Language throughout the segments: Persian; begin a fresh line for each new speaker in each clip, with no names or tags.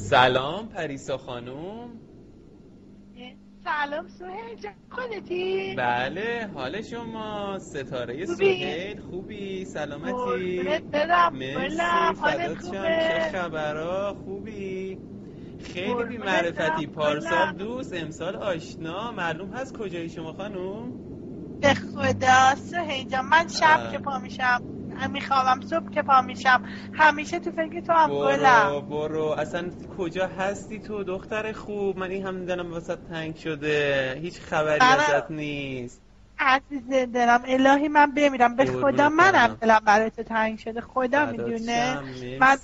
سلام پریسا خانوم.
سلام سهیل جان، خودتی؟
بله، حال شما؟ ستاره
خوبی؟
سهیل خوبی؟ سلامتی؟
قربونت برم.
مرسی،
حالت
فدات شم.
خوبه؟
چه خبرها؟ خوبی؟ خیلی بی
قربونت
معرفتی،
برم.
پارسال دوست امسال آشنا. معلوم هست کجایی شما خانوم؟
به خدا سهیل جان، من شب که پا میشم میخوابم، صبح که پا میشم همیشه تو فکر تو هم گلم.
برو اصلا کجا هستی تو دختر خوب؟ من این هم دلم واسه تنگ شده، هیچ خبری ازت نیست.
عزیز دلم الهی من بمیرم، به خدا منم دلم برای تو تنگ شده، خدا میدونه. من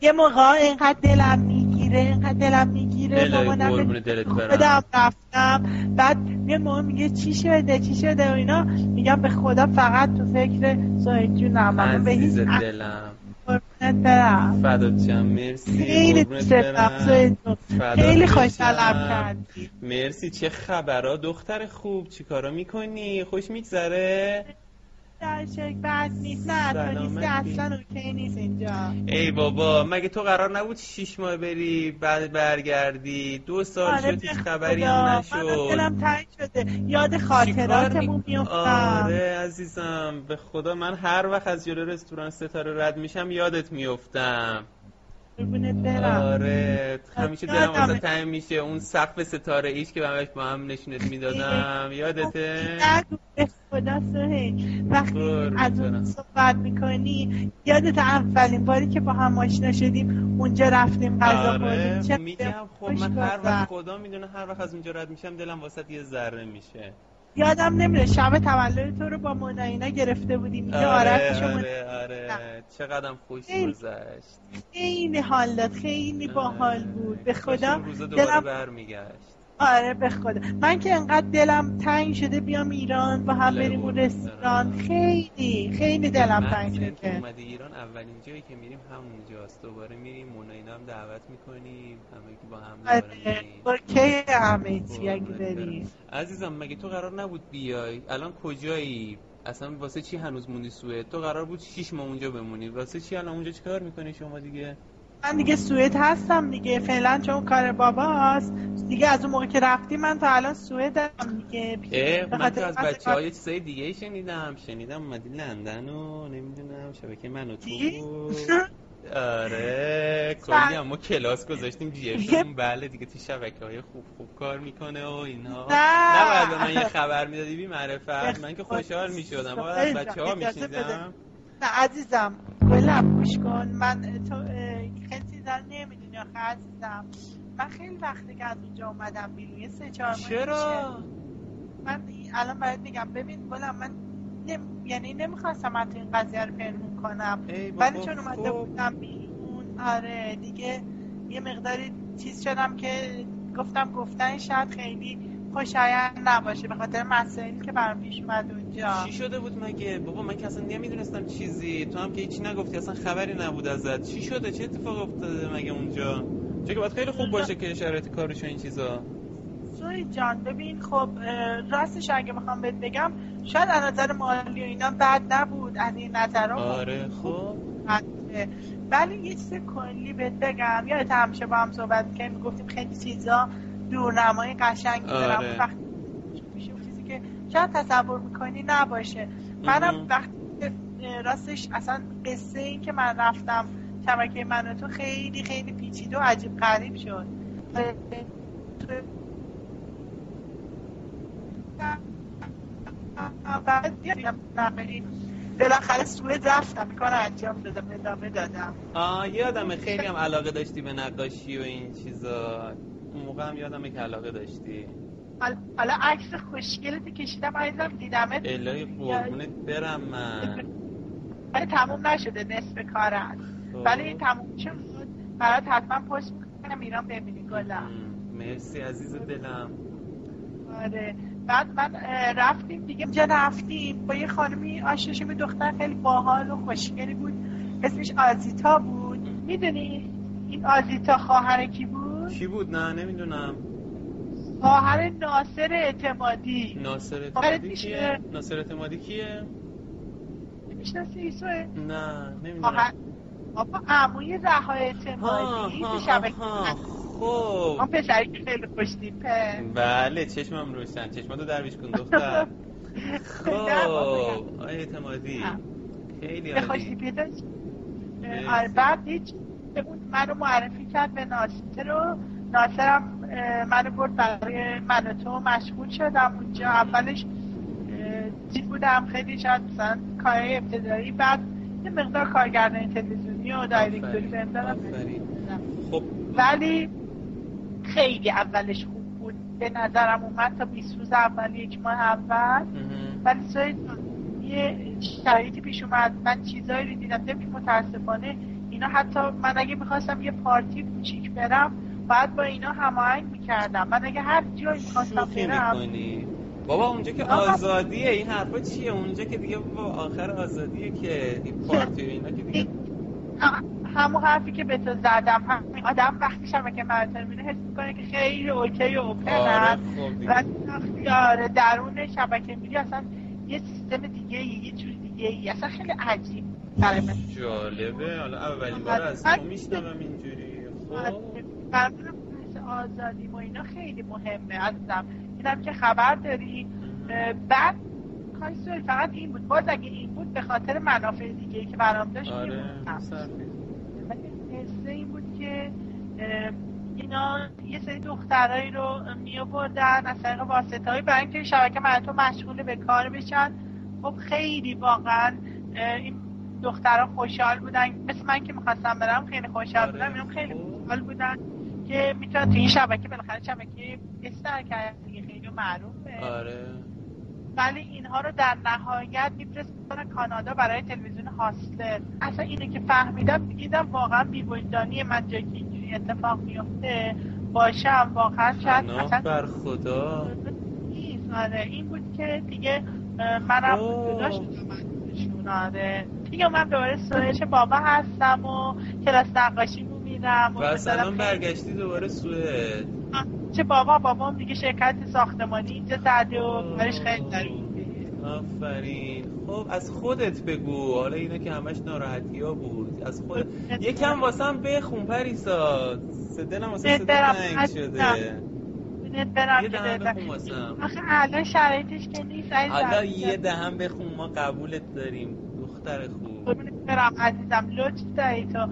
یه موقع اینقدر دلم میگیره
مامانم قربون دلت برم.
خودم رفتم، بعد یه موقع میگه چی شده و اینا، میگم به خدا فقط تو فکر سهیل جونم. من به هیچ
دلم
قربونت برم،
فدات شم. مرسی،
خیلی
قربونت برم.
خیلی خوشحالم کردی.
مرسی. چه خبرها دختر خوب؟ چیکارا میکنی؟ خوش میگذره؟
در شک بد نیست. نه تو نیستی اصلا اوکی نیست اینجا.
ای بابا، مگه تو قرار نبود 6 ماه بری بعد برگردی؟ 2 سال شد هیچ خبری هم نشد.
من دلم تنگ شده، یاد خاطراتمون میافتم.
آره عزیزم، به خدا من هر وقت از جلو رستوران ستاره رد میشم یادت میافتم.
قربونت برم.
آره همیشه دلم واسه تنگ میشه. اون سقف ستاره ایش که همش با هم نشونت میدادم، یادته؟
به خدا سهیل، وقتی از اون صحبت میکنی یادت اولین باری که با هم آشنا شدیم اونجا رفتیم غذا خوردیم؟
آره میگم خب من هر وقت خدا میدونه هر وقت از اونجا رد میشم دلم واسه یه ذره میشه.
یادم نمیره شب تولد تو رو با مناینا گرفته بودیم اینجا.
آره چقدرم خوش گذشت.
خیلی حال داد، خیلی باحال بود. به خدا
روزا دوباره برمیگشت.
آره به خدا من که انقدر دلم تنگ شده بیام ایران با هم بریم اون رستوران. خیلی دلم تنگ شده.
اومدی ایران اولین جایی که میریم همونجاست. دوباره میریم مناینا هم دعوت میکنیم، همه با هم دوباره میریم.
اوکی همه چی اگه بریم.
عزیزم مگه تو قرار نبود بیای؟ الان کجایی؟ اصلا واسه چی هنوز موندی سوئد؟ تو قرار بود 6 ماه اونجا بمونی، واسه چی الان اونجا چیکار میکنی شما دیگه؟
من دیگه سوئد هستم دیگه فعلا، چون کار باباست دیگه. از اون موقع که رفتی من تا الان سوئدم دیگه.
من تو از بچه‌ها یه چیزای دیگه شنیدم اومدی لندن و نمیدونم شبکه من و تو بود. آره کلی ما کلاس گذاشتیم جیفمون. بله دیگه تو شبکه‌های خوب کار میکنه و اینها. نباید به من یه خبر میدادی بی معرفت؟ من که خوشحال میشدم. باید از بچه‌ها میشنیدم.
نه عزیزم گلم گوش کن، من تو خیلی چیزا نمیدونی آخه عزیزم. من خیلی وقتی که از اونجا اومدم بیرون، 3-4 ماه.
چرا؟
من الان برات میگم. ببین گلم، من یعنی نمیخواستم من تو این قضیه رو پنهون کنم، ولی چون اومده بودم بیرون آره دیگه یه مقداری چیز شدم که گفتن شاید خیلی خوشایند نباشه به خاطر مسائلی که برام پیش اومد اونجا.
چی شده بود مگه؟ بابا من که اصلا نمیدونستم چیزی، تو هم که هیچی نگفتی، اصلا خبری نبود ازت. چی شده؟ چه اتفاق افتاده مگه اونجا؟ چون که باید خیلی خوب باشه که شرایط کارش و این چیزا.
سوی جان ببین خب راستش اگه بخوام بهت بگم شاید از نظر مالی و اینا بد نبود، از این نظرها
آره خب
ولی یه چیز کلی بهت بگم. یادت همیشه با هم صحبت می‌کردیم گفتیم خیلی چیزا دورنمای قشنگی دارم. وقتی میشه چیزی که شاید تصور میکنی نباشه. منم وقتی راستش اصلا قصه این که من رفتم شبکه من و تو خیلی خیلی پیچیده و عجیب غریب شد. بالاخره سوئد رفتم کار انجام دادم، ادامه دادم.
یادمه خیلی هم علاقه داشتی به نقاشی و این چیزا. اون موقع هم یادمه که علاقه داشتی.
حالا عکس خوشگلتی کشیدم عزیزم، دیدمت.
الهی قربونت برم من.
ولی تموم نشده، نصف کار هست. ولی تموم شد برات حتما پست میکنم ایران ببینی گلم.
مرسی عزیز دلم.
آره بعد من رفتیم دیگه. اونجا رفتیم با یه خانمی آشنا شدیم، دختر خیلی باحال و خوشگلی بود، اسمش آزیتا بود. میدونی این آزیتا خواهر کی بود؟
کی بود؟ نه نمیدونم.
خواهر ناصر اعتمادی.
ناصر اعتمادی کیه؟ ناصر اعتمادی کیه؟
میشناسی ایسوه؟
نه نمیدونم.
بابا عموی رها اعتمادی تو شبکه.
خب
ما پسری که خیلی خوشتیپه.
بله چشمم روشن، چشماتو درویش کن دختر. خب آقای اعتمادی خیلی عالی.
خوشتیپی داشت. بعد هیچ منو معرفی کرد به ناصر و ناصرم منو برد برای من و تو مشغول شدم اونجا. اولش چی بودم خیلی شاید مثلا کارهای ابتدایی، بعد یه مقدار کارگردانی تلویزیونی و دایرکتوری بهم دادم.
خب
ولی خیلی اولش خوب بود به نظرم اومد تا 20 روز اول، یک ماه اول. ولی یه شرایطی پیش اومد، من چیزایی رو دیدم که متاسفانه اینا، حتی من اگه میخواستم یه پارتی کوچیک برم باید با اینا هماهنگ میکردم. من اگه هر جایی میخواستم برم
بابا اونجا که آزادیه، این حرفا چیه؟ اونجا که دیگه بابا آخر آزادیه که این پارتی و اینا که دیگه
همون حرفی که به تو زدم. همین آدم وقتی شبکه مراتب میبینه حس میکنه که خیلی اوکی و اوپن و وقتی درون شبکه میری اصلا یه سیستم دیگه یه جور دیگه اصلا خیلی عجیب برای من
جالبه. حالا اولین بار از تو میشنوم اینجوری.
خب آزادی و اینا خیلی مهمه عزیزم، اینم که خبر داری. بعد کاریسوی فقط این بود، باز اگه این بود به خاطر منافع دیگه‌ای که برام داشت قصه این بود که اینا یه سری دخترایی رو میآوردن از طریق واسطه‌ای برای اینکه شبکه مراتب مشغول به کار بشن. خب خیلی واقعا این دخترها خوشحال بودن، مثل من که می‌خواستم برم خیلی خوشحال بودن. اینا خیلی خوشحال بودن که میتونن تو این شبکه، بالاخره شبکه استار دیگه خیلی معروفه. ولی اینها رو در نهایت میفرستن کانادا برای تلویزیون هاستلر. اصلا اینو که فهمیدم دیدم واقعا بی‌وجدانی من جایی که اینجوری اتفاق میفته باشم واقعا شاید
اصلا بر خدا
این بود که دیگه منم جدا شدم. دیگه من دوباره سوئد بابا هستم و کلاس نقاشیمو میرم
و اصلا برگشتی دوباره سوئد.
چه بابام دیگه شرکت ساختمانی اینجا زده و برش خیلی داره.
آفرین. خب از خودت بگو، حالا اینا که همش ناراحتی ها بود، از خودت یکم واسم بخون پریسا، دلم واسه تنگ شده.
برم
یه دهم بخون واسم.
آخه الان شرایطش که نیست
حالا یه دهم بخون، ما قبولت داریم دختر خوب.
برم عزیزم لطف داری تو.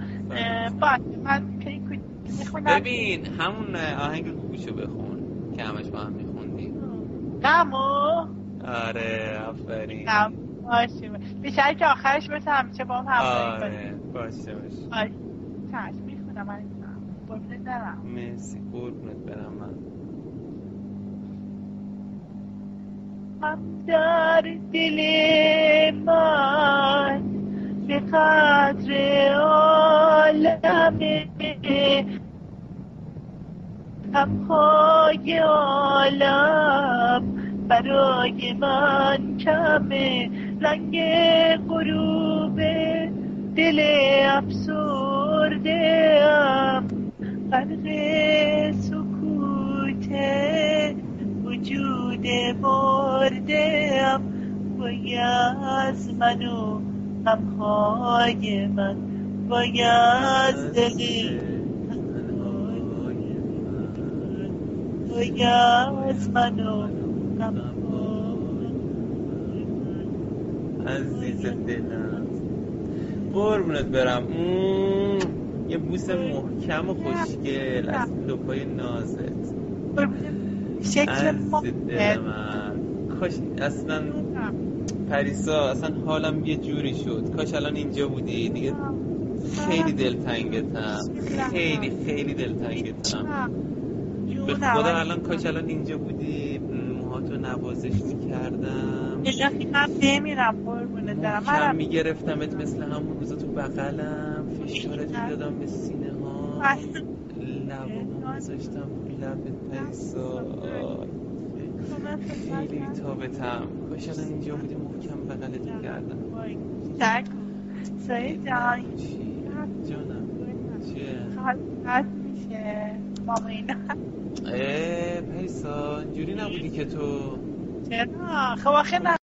باید من که این میخونم.
ببین همون آهنگ گوگوشو بخون که همش با هم میخوندیم.
غمو؟
آره آفرین.
باشه بیشتر که آخرش مثل همیشه با هم همراهی کنیم.
آره باشه
چشم میخونم عزیزم. قربونت برم.
مرسی قربونت برم.
من در دل من به قدر عالمه، غمهای عالم برای من کمه، رنگ غروب دل افسرده‌ام غرق سکوت وجود مرده‌ام، وای از من و غمهای من، وای از دل وای از من و غمهای من.
عزیز دلم قربونت برم. یه بوس محکم و خوشگل از لپای نازت.
شکل
دل من کاش اصلا پریسا اصلا حالم یه جوری شد، کاش الان اینجا بودی دیگه. خیلی دلتنگتم، خیلی دلتنگتم به خدا. الان کاش الان اینجا بودی، موهاتو نوازش میکردم،
الهی من بمیرم قربونه دارم،
من میگرفتمت مثل همون روزا تو بغلم، فشارت میدادم به سینه ها، لبامو میذاشتم لبت پریسا. خیلی تابتم، کاش الان اینجا بودی محکم بغلت میکردم.
سعید جان
جانم چیه؟
خواهد میشه ماما اینا.
پریسا اینجوری نبودی که تو.
چرا؟ خب آخه نه